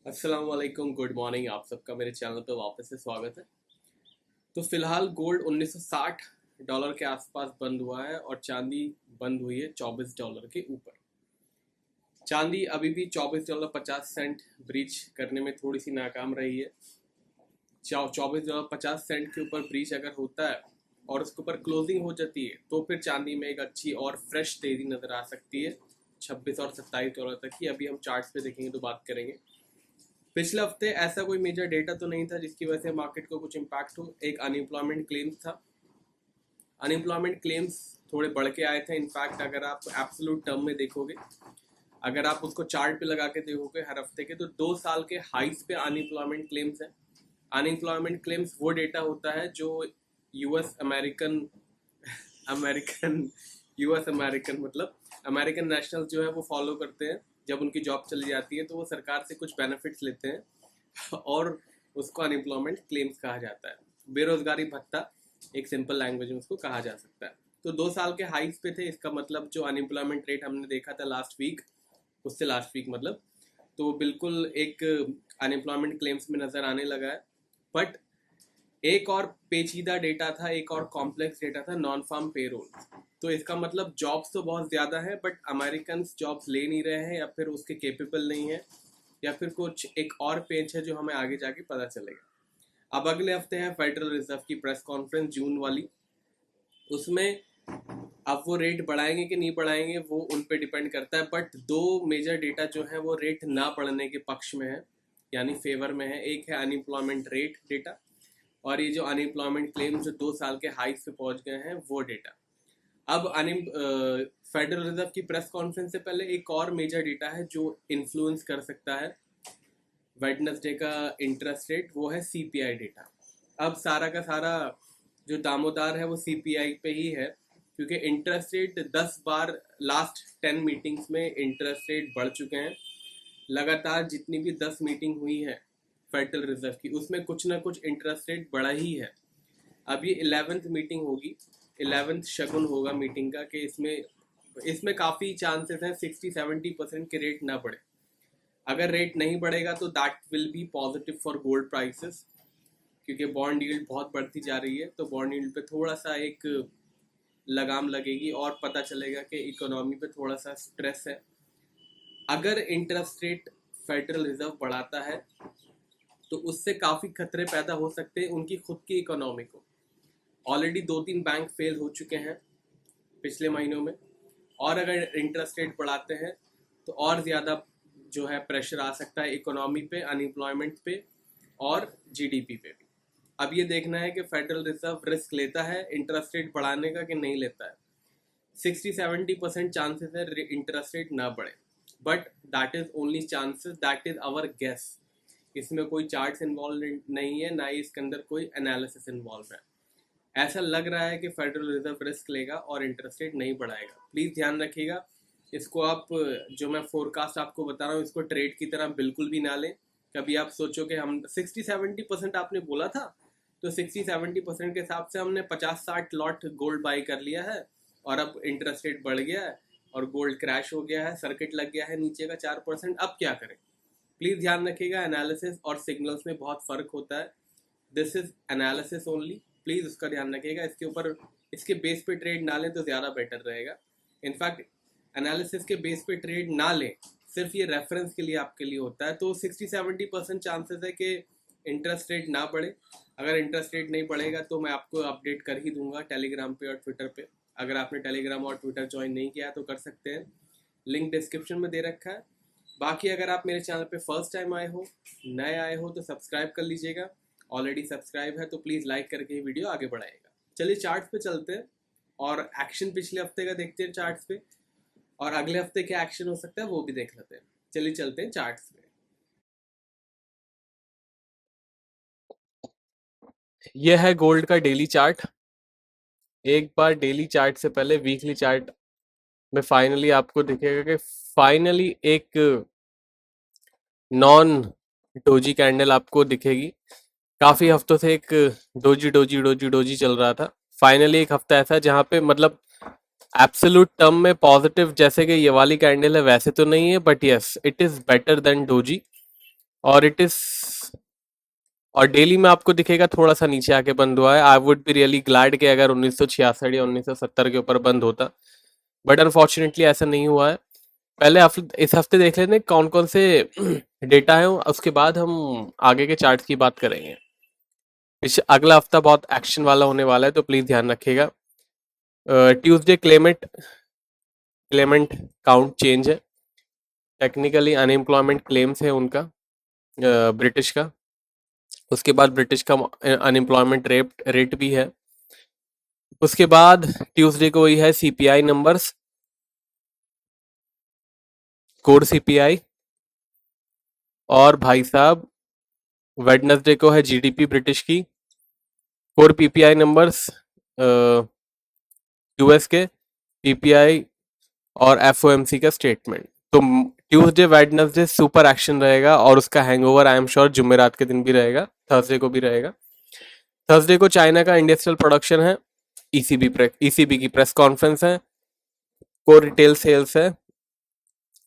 अस्सलाम वालेकुम, good morning. आप सबका मेरे चैनल पर वापस से स्वागत है। तो फिलहाल गोल्ड 1960 डॉलर के आसपास बंद हुआ है और चांदी बंद हुई है 24 डॉलर के ऊपर। चांदी अभी भी 24 डॉलर 50 सेंट ब्रीच करने में थोड़ी सी नाकाम रही है। 24 डॉलर 50 सेंट के ऊपर ब्रीच अगर होता है और उसके ऊपर क्लोजिंग हो जाती है तो फिर चांदी में एक अच्छी और फ्रेश तेजी नजर आ सकती है 26 और 27 डॉलर तक की। अभी हम चार्ट्स पे देखेंगे तो बात करेंगे। पिछले हफ्ते ऐसा कोई मेजर डेटा तो नहीं था जिसकी वजह से मार्केट को कुछ इम्पैक्ट हो। एक अनएम्प्लॉयमेंट क्लेम्स था। अनएम्प्लॉयमेंट क्लेम्स थोड़े बढ़ के आए थे। इनफैक्ट अगर आप एब्सोल्यूट टर्म में देखोगे, अगर आप उसको चार्ट पे लगा के देखोगे हर हफ्ते के, तो 2 साल के हाइस पे अनएम्प्लॉयमेंट क्लेम्स है। अनएम्प्लॉयमेंट क्लेम्स वो डेटा होता है जो US American American US American मतलब अमेरिकन नेशनल जो है वो फॉलो करते हैं। जब उनकी जॉब चली जाती है तो वो सरकार से कुछ बेनिफिट्स लेते हैं और उसको अनएम्प्लॉयमेंट क्लेम्स कहा जाता है। बेरोजगारी भत्ता एक सिंपल लैंग्वेज में उसको कहा जा सकता है। तो 2 साल के हाइस पे थे। इसका मतलब जो अनएम्प्लॉयमेंट रेट हमने देखा था लास्ट वीक, उससे लास्ट वीक मतलब, तो बिल्कुल एक अनएम्प्लॉयमेंट क्लेम्स में नजर आने लगा है। बट एक और पेचीदा डेटा था, एक और कॉम्प्लेक्स डेटा था, नॉन फार्म पेरोल। तो इसका मतलब जॉब्स तो बहुत ज़्यादा है बट अमेरिकन जॉब्स ले नहीं रहे हैं, या फिर उसके केपेबल नहीं है, या फिर कुछ एक और पेच है जो हमें आगे जाके पता चलेगा। अब अगले हफ्ते है फेडरल रिजर्व की प्रेस कॉन्फ्रेंस जून वाली। उसमें अब वो रेट बढ़ाएंगे कि नहीं बढ़ाएंगे वो उन पे डिपेंड करता है। बट दो मेजर डेटा जो है वो रेट ना बढ़ने के पक्ष में है, यानी फेवर में है। एक है अनएम्प्लॉयमेंट रेट डेटा, और ये जो अनएम्प्लॉयमेंट क्लेम जो 2 साल के हाइस पे पहुंच गए हैं वो डेटा। अब फेडरल रिजर्व की प्रेस कॉन्फ्रेंस से पहले एक और मेजर डेटा है जो इन्फ्लुएंस कर सकता है वेडनेसडे का इंटरेस्ट रेट, वो है सीपीआई डेटा। अब सारा का सारा जो दामोदार है वो सीपीआई पे ही है, क्योंकि इंटरेस्ट रेट 10 बार लास्ट 10 मीटिंग्स में इंटरेस्ट रेट बढ़ चुके हैं। लगातार जितनी भी 10 मीटिंग हुई है फेडरल रिजर्व की, उसमें कुछ ना कुछ इंटरेस्ट रेट बढ़ा ही है। अब ये 11th मीटिंग होगी, 11th शगुन होगा मीटिंग का, कि इसमें इसमें काफ़ी चांसेस हैं 60-70% के रेट ना बढ़े। अगर रेट नहीं बढ़ेगा तो that will be positive for gold prices, क्योंकि बॉन्ड यील्ड बहुत बढ़ती जा रही है। तो बॉन्ड यील्ड पे थोड़ा सा एक लगाम लगेगी और पता चलेगा कि इकोनॉमी पे थोड़ा सा स्ट्रेस है। अगर इंटरेस्ट रेट फेडरल रिजर्व बढ़ाता है तो उससे काफ़ी खतरे पैदा हो सकते हैं उनकी खुद की इकोनॉमी को। ऑलरेडी 2-3 बैंक फेल हो चुके हैं पिछले महीनों में, और अगर इंटरेस्ट रेट बढ़ाते हैं तो और ज़्यादा जो है प्रेशर आ सकता है इकोनॉमी पे, अनएम्प्लॉयमेंट पे और जीडीपी पे भी। अब ये देखना है कि फेडरल रिजर्व रिस्क लेता है इंटरेस्ट रेट बढ़ाने का कि नहीं लेता है। 60-70% चांसेस है इंटरेस्ट रेट ना बढ़े, but that is only chances, that is our guess. इसमें कोई चार्ट्स इन्वॉल्व नहीं है, ना ही इसके अंदर कोई एनालिसिस इन्वॉल्व है। ऐसा लग रहा है कि फेडरल रिजर्व रिस्क लेगा और इंटरेस्ट रेट नहीं बढ़ाएगा। प्लीज़ ध्यान रखिएगा इसको। आप जो मैं फोरकास्ट आपको बता रहा हूँ इसको ट्रेड की तरह बिल्कुल भी ना लें। कभी आप सोचो कि हम 60-70% आपने बोला था, तो 60-70% के हिसाब से हमने 50-60 लॉट गोल्ड बाई कर लिया है, और अब इंटरेस्ट रेट बढ़ गया है और गोल्ड क्रैश हो गया है, सर्किट लग गया है नीचे का 4%। अब क्या करें? प्लीज़ ध्यान रखिएगा, एनालिसिस और सिग्नल्स में बहुत फ़र्क होता है। This is analysis only, please उसका ध्यान रखिएगा। इसके ऊपर, इसके बेस पे ट्रेड ना लें तो ज़्यादा बेटर रहेगा। इनफैक्ट एनालिसिस के बेस पे ट्रेड ना लें, सिर्फ ये रेफरेंस के लिए आपके लिए होता है। तो 60-70% चांसेस है कि इंटरेस्ट रेट ना बढ़े। अगर इंटरेस्ट रेट नहीं बढ़ेगा तो मैं आपको अपडेट कर ही दूंगा टेलीग्राम पे और ट्विटर पे। अगर आपने टेलीग्राम और ट्विटर ज्वाइन नहीं किया तो कर सकते हैं, लिंक डिस्क्रिप्शन में दे रखा है। बाकी अगर आप मेरे चैनल पे फर्स्ट टाइम आए हो, नए आए हो, तो सब्सक्राइब कर लीजिएगा। ऑलरेडी सब्सक्राइब है तो प्लीज़ लाइक करके ही वीडियो आगे बढ़ाएगा। चलिए चार्ट्स पे चलते हैं और एक्शन पिछले हफ्ते का देखते हैं चार्ट्स पे, और अगले हफ्ते क्या एक्शन हो सकता है वो भी देख लेते हैं। चलिए चलते हैं चार्ट्स पे। यह है गोल्ड का डेली चार्ट। एक बार डेली चार्ट से पहले वीकली चार्ट में फाइनली आपको दिखेगा कि फाइनली एक नॉन डोजी कैंडल आपको दिखेगी। काफी हफ्तों से एक डोजी डोजी डोजी डोजी चल रहा था। फाइनली एक हफ्ता ऐसा है जहां पे मतलब एब्सोल्यूट टर्म में पॉजिटिव जैसे कि ये वाली कैंडल है वैसे तो नहीं है, but yes it is better than doji. और इट इज और डेली में आपको दिखेगा थोड़ा सा नीचे आके बंद हुआ है। I would be really glad कि अगर 1966 या 1970 के ऊपर बंद होता, बट अनफॉर्चुनेटली ऐसा नहीं हुआ है। पहले इस हफ्ते देख लेते हैं कौन कौन से डेटा है, उसके बाद हम आगे के चार्ट की बात करेंगे। अगला हफ्ता बहुत एक्शन वाला होने वाला है, तो प्लीज ध्यान रखिएगा। Tuesday Clement Clement count change है। टेक्निकली अनएम्प्लॉयमेंट क्लेम्स है उनका, ब्रिटिश का। उसके बाद ब्रिटिश का अनएम्प्लॉयमेंट रेट भी है। उसके बाद ट्यूसडे को ही है सीपीआई नंबर्स, कोर सीपीआई। और भाई साहब वेडनेसडे को है जीडीपी ब्रिटिश की, कोर पीपीआई नंबर्स यूएस के, पीपीआई और एफओएमसी का स्टेटमेंट। तो ट्यूसडे वेडनेसडे सुपर एक्शन रहेगा, और उसका हैंगओवर आई एम श्योर जुमेरात के दिन भी रहेगा, थर्सडे को भी रहेगा। थर्सडे को चाइना का इंडस्ट्रियल प्रोडक्शन है, ईसीबी की प्रेस कॉन्फ्रेंस है, कोर रिटेल सेल्स है,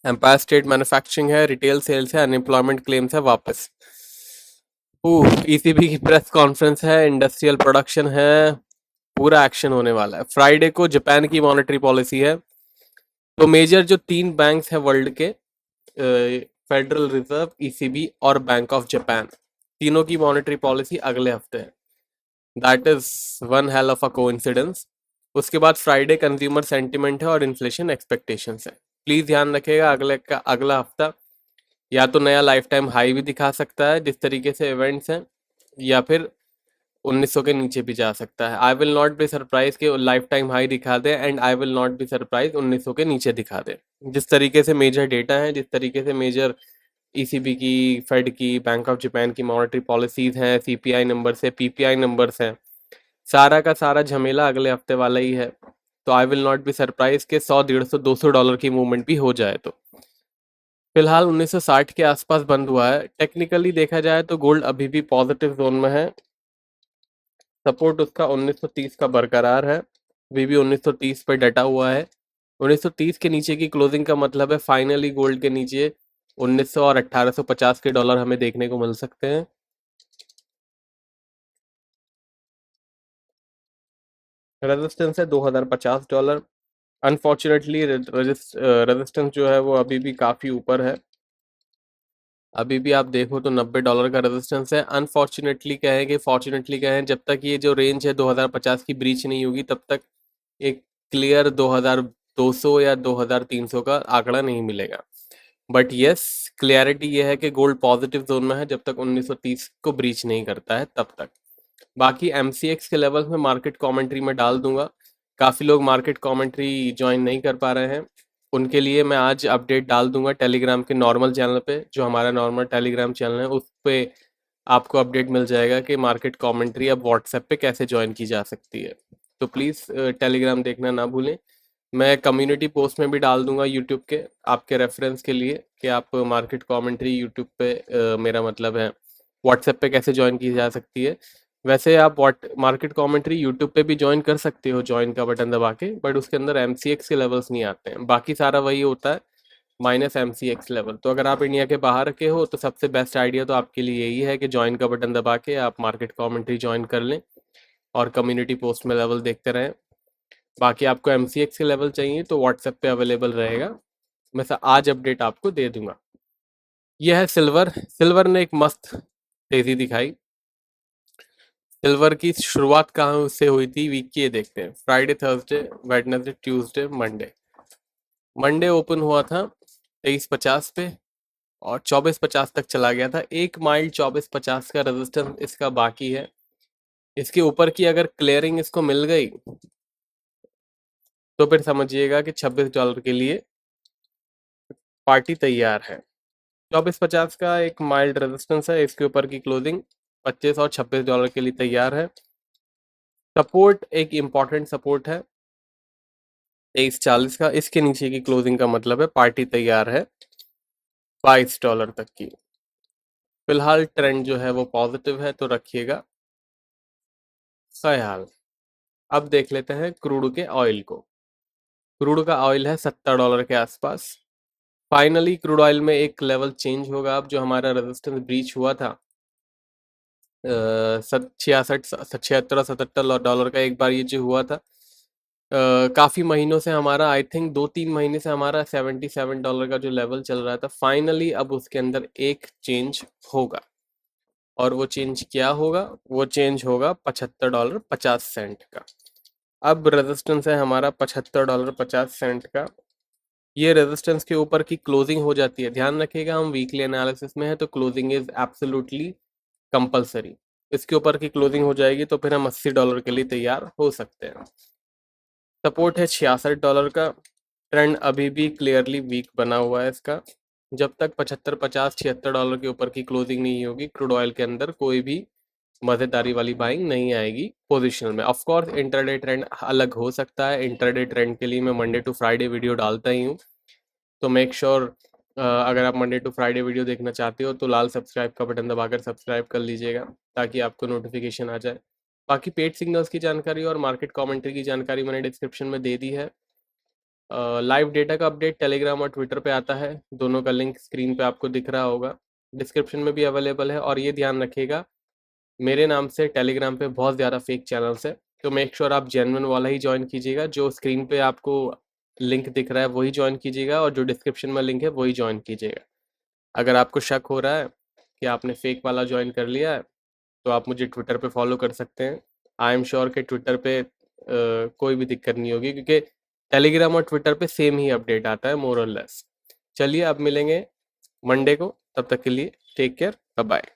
एम्पायर स्टेट मैन्युफैक्चरिंग है, रिटेल सेल्स है, अनएम्प्लॉयमेंट क्लेम्स है वापस। ईसीबी की प्रेस कॉन्फ्रेंस है, इंडस्ट्रियल प्रोडक्शन है, पूरा एक्शन होने वाला है। फ्राइडे को जापान की मॉनेटरी पॉलिसी है। तो मेजर जो 3 बैंक्स हैं वर्ल्ड के, फेडरल रिजर्व, ईसीबी और बैंक ऑफ जापान, तीनों की मॉनेटरी पॉलिसी अगले हफ्ते है। That is one hell of a coincidence. उसके बाद फ्राइडे कंज्यूमर सेंटिमेंट है और इन्फ्लेशन एक्सपेक्टेशंस है। प्लीज ध्यान रखिएगा, अगला हफ्ता या तो नया लाइफ टाइम हाई भी दिखा सकता है जिस तरीके से इवेंट्स हैं, या फिर 1900 के नीचे भी जा सकता है। I will not be surprise कि लाइफ टाइम हाई दिखा दे, and I will not be surprise 1900 के नीचे दिखा दे। जिस तरीके से मेजर डेटा है, जिस तरीके से मेजर ईसीबी की, फेड की, बैंक ऑफ जापान की मॉनेटरी पॉलिसीज हैं, सीपीआई नंबर्स है, पीपीआई नंबर्स हैं, सारा का सारा झमेला अगले हफ्ते वाला ही है। तो आई विल नॉट बी सरप्राइज के 100, 150, $200 की मूवमेंट भी हो जाए। तो फिलहाल 1960 के आसपास बंद हुआ है। टेक्निकली देखा जाए तो गोल्ड अभी भी पॉजिटिव जोन में है। सपोर्ट उसका 1930 का बरकरार है, अभी भी 1930 पे डटा हुआ है। 1930 के नीचे की क्लोजिंग का मतलब है फाइनली गोल्ड के नीचे 1900 और 1850 के डॉलर हमें देखने को मिल सकते हैं। रेजिस्टेंस है $2050। अनफॉर्चुनेटली रेजिस्टेंस जो है वो अभी भी काफ़ी ऊपर है। अभी भी आप देखो तो $90 का रेजिस्टेंस है। अनफॉर्चुनेटली कहें कि फॉर्चुनेटली कहें, जब तक ये जो रेंज है 2050 की ब्रीच नहीं होगी, तब तक एक क्लियर 2200 या 2300 का आंकड़ा नहीं मिलेगा। बट यस, क्लियरिटी ये है कि गोल्ड पॉजिटिव जोन में है जब तक 1930 को ब्रीच नहीं करता है तब तक। बाकी एमसीएक्स के लेवल में मार्केट कमेंट्री में डाल दूंगा। काफ़ी लोग मार्केट कमेंट्री ज्वाइन नहीं कर पा रहे हैं, उनके लिए मैं आज अपडेट डाल दूंगा टेलीग्राम के नॉर्मल चैनल पे। जो हमारा नॉर्मल टेलीग्राम चैनल है उस पे आपको अपडेट मिल जाएगा कि मार्केट कमेंट्री अब व्हाट्सएप पे कैसे ज्वाइन की जा सकती है। तो प्लीज़ टेलीग्राम देखना ना भूलें। मैं कम्युनिटी पोस्ट में भी डाल दूंगा यूट्यूब के, आपके रेफरेंस के लिए, कि आप मार्केट कमेंट्री यूट्यूब पे, मेरा मतलब है व्हाट्सएप पे कैसे ज्वाइन की जा सकती है। वैसे आप मार्केट कमेंट्री यूट्यूब पे भी ज्वाइन कर सकते हो, ज्वाइन का बटन दबा के, बट उसके अंदर एमसीएक्स के लेवल्स नहीं आते हैं, बाकी सारा वही होता है माइनस एमसीएक्स लेवल। तो अगर आप इंडिया के बाहर के हो तो सबसे बेस्ट आइडिया तो आपके लिए यही है कि ज्वाइन का बटन दबा के आप मार्केट कमेंट्री ज्वाइन कर लें और कम्युनिटी पोस्ट में लेवल देखते रहें। बाकी आपको एमसीएक्स के लेवल चाहिए तो व्हाट्सएप पे अवेलेबल रहेगा, मैं आज अपडेट आपको दे दूंगा। यह है सिल्वर। सिल्वर ने एक मस्त तेजी दिखाई। सिल्वर की शुरुआत कहाँ से हुई थी वीक की, ये देखते हैं। Friday, Thursday, Wednesday, Tuesday, Monday. Monday open हुआ था 2350 पे और 2450 तक चला गया था। एक माइल 2450 का रेजिस्टेंस इसका बाकी है। इसके ऊपर की अगर क्लियरिंग इसको मिल गई तो फिर समझिएगा कि $26 के लिए पार्टी तैयार है। 2450 का एक माइल्ड रेजिस्टेंस है, इसके ऊपर की क्लोजिंग 25 और $26 के लिए तैयार है। सपोर्ट एक इम्पॉर्टेंट सपोर्ट है 2340 का, इसके नीचे की क्लोजिंग का मतलब है पार्टी तैयार है $22 तक की। फिलहाल ट्रेंड जो है वो पॉजिटिव है, तो रखिएगा ख्याल। अब देख लेते हैं क्रूड के ऑयल को। क्रूड का ऑयल है $70 के आसपास। फाइनली क्रूड ऑयल में एक लेवल चेंज होगा अब, जो हमारा रेजिस्टेंस ब्रीच हुआ था 66 $76-77 का एक बार ये जो हुआ था, काफ़ी महीनों से हमारा, आई थिंक 2-3 महीने से हमारा $77 का जो लेवल चल रहा था, फाइनली अब उसके अंदर एक चेंज होगा। और वो चेंज क्या होगा? वो चेंज होगा $75.50 का। अब रेजिस्टेंस है हमारा $75.50 का। ये रेजिस्टेंस के ऊपर की क्लोजिंग हो जाती है, ध्यान रखिएगा हम वीकली एनालिसिस में है तो क्लोजिंग इज एब्सोल्युटली कंपलसरी। इसके ऊपर की क्लोजिंग हो जाएगी तो फिर हम $80 के लिए तैयार हो सकते हैं। सपोर्ट है $66 का। ट्रेंड अभी भी क्लियरली वीक बना हुआ है इसका। जब तक 75, 50, $76 के ऊपर की क्लोजिंग नहीं होगी, क्रूड ऑयल के अंदर कोई भी मजेदारी वाली बाइंग नहीं आएगी पोजिशन में। ऑफ कोर्स इंटरडे ट्रेंड अलग हो सकता है, इंटरडे ट्रेंड के लिए मैं मंडे टू फ्राइडे वीडियो डालता ही हूँ, तो मेक श्योर अगर आप मंडे टू फ्राइडे वीडियो देखना चाहते हो तो लाल सब्सक्राइब का बटन दबाकर सब्सक्राइब कर लीजिएगा ताकि आपको नोटिफिकेशन आ जाए। बाकी पेड सिग्नल्स की जानकारी और मार्केट कमेंट्री की जानकारी मैंने डिस्क्रिप्शन में दे दी है। लाइव डेटा का अपडेट टेलीग्राम और ट्विटर पे आता है, दोनों का लिंक स्क्रीन पे आपको दिख रहा होगा, डिस्क्रिप्शन में भी अवेलेबल है। और ये ध्यान रखिएगा, मेरे नाम से टेलीग्राम पे बहुत ज़्यादा फेक चैनल्स है, तो मेक श्योर आप जेन्युइन वाला ही ज्वाइन कीजिएगा। जो स्क्रीन पे आपको लिंक दिख रहा है वही ज्वाइन कीजिएगा, और जो डिस्क्रिप्शन में लिंक है वही ज्वाइन कीजिएगा। अगर आपको शक हो रहा है कि आपने फेक वाला ज्वाइन कर लिया है तो आप मुझे ट्विटर पे फॉलो कर सकते हैं। आई एम श्योर कि ट्विटर पे कोई भी दिक्कत नहीं होगी, क्योंकि टेलीग्राम और ट्विटर पे सेम ही अपडेट आता है मोर और लेस। चलिए अब मिलेंगे मंडे को, तब तक के लिए टेक केयर, बाय बाय।